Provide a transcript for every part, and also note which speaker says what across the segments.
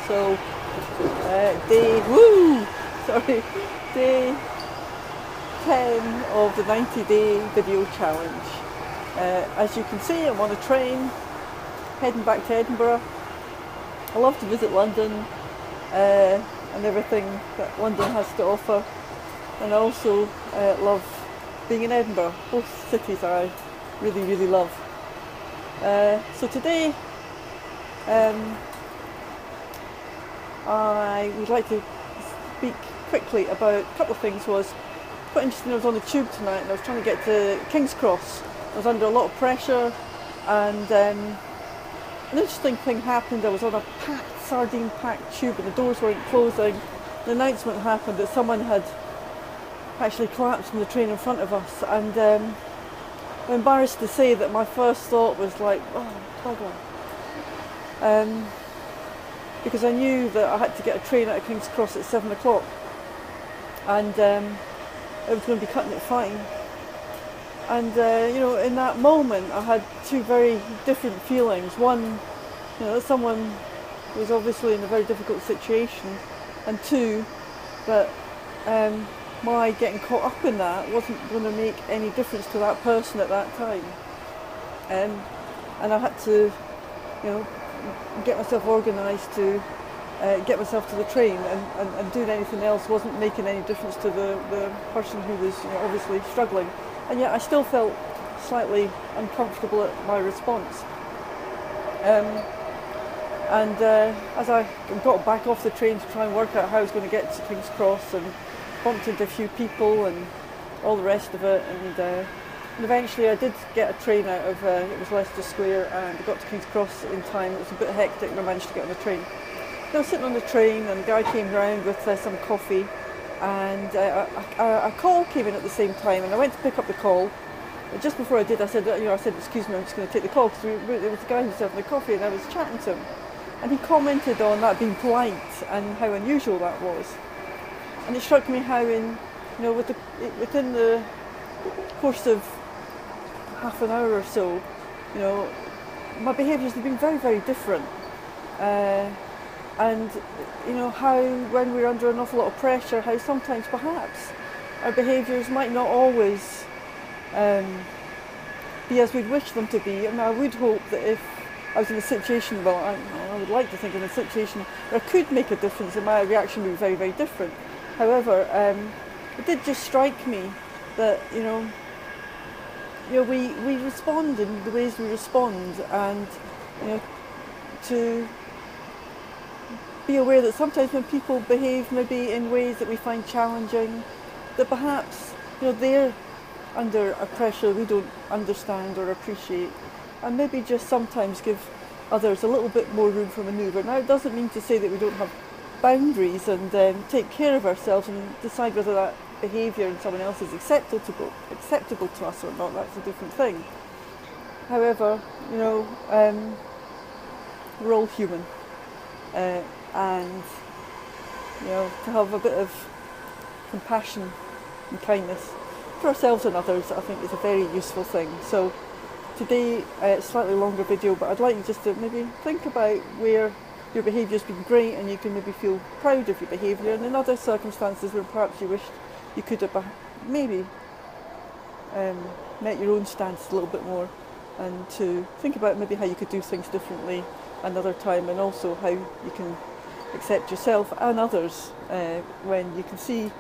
Speaker 1: So day 10 of the 90-day video challenge. As you can see, I'm on a train heading back to Edinburgh. I love to visit London and everything that London has to offer, and I also love being in Edinburgh. Both cities I really, really love. So today I would like to speak quickly about a couple of things. Was quite interesting. I was on the tube tonight and I was trying to get to King's Cross. I was under a lot of pressure, and an interesting thing happened. I was on a packed, sardine-packed tube and the doors weren't closing. The announcement happened that someone had actually collapsed from the train in front of us, and I'm embarrassed to say that my first thought was like, oh, bugger. Because I knew that I had to get a train out of King's Cross at 7 o'clock, and I was going to be cutting it fine. And in that moment I had two very different feelings. One, that someone was obviously in a very difficult situation, and two, that my getting caught up in that wasn't going to make any difference to that person at that time. And I had to, get myself organised to get myself to the train, and doing anything else wasn't making any difference to the person who was obviously struggling. And yet I still felt slightly uncomfortable at my response. As I got back off the train to try and work out how I was going to get to King's Cross, and bumped into a few people and all the rest of it, and eventually I did get a train out of, it was Leicester Square, and I got to King's Cross in time. It was a bit hectic and I managed to get on the train. I was sitting on the train and the guy came round with some coffee, and a call came in at the same time, and I went to pick up the call. But just before I did, I said, excuse me, I'm just going to take the call, because it was the guy who was serving the coffee, and I was chatting to him. And he commented on that being polite and how unusual that was. And it struck me how within the course of half an hour or so, my behaviours have been very, very different. And how when we're under an awful lot of pressure, how sometimes perhaps our behaviours might not always be as we'd wish them to be. And I would hope that if I was in a situation, I would like to think in a situation where I could make a difference, and my reaction would be very, very different. However, it did just strike me that we respond in the ways we respond, and to be aware that sometimes when people behave maybe in ways that we find challenging, that perhaps they're under a pressure we don't understand or appreciate, and maybe just sometimes give others a little bit more room for manoeuvre. Now, it doesn't mean to say that we don't have boundaries and take care of ourselves and decide whether that behaviour in someone else is acceptable to us or not. That's a different thing. However, we're all human, and to have a bit of compassion and kindness for ourselves and others, I think, is a very useful thing. So today, it's a slightly longer video, but I'd like you just to maybe think about where your behaviour's been great and you can maybe feel proud of your behaviour, and in other circumstances where perhaps you wished you could have maybe met your own stance a little bit more, and to think about maybe how you could do things differently another time, and also how you can accept yourself and others when you can see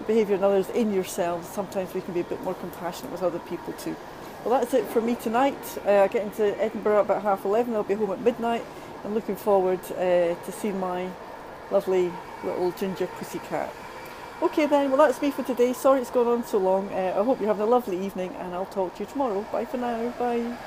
Speaker 1: behaviour in others in yourselves. Sometimes we can be a bit more compassionate with other people too. Well, that's it for me tonight. I get into Edinburgh about 11:30. I'll be home at midnight. I'm looking forward to seeing my lovely little ginger pussycat. Okay then, well, that's me for today. Sorry it's gone on so long. I hope you're having a lovely evening, and I'll talk to you tomorrow. Bye for now. Bye.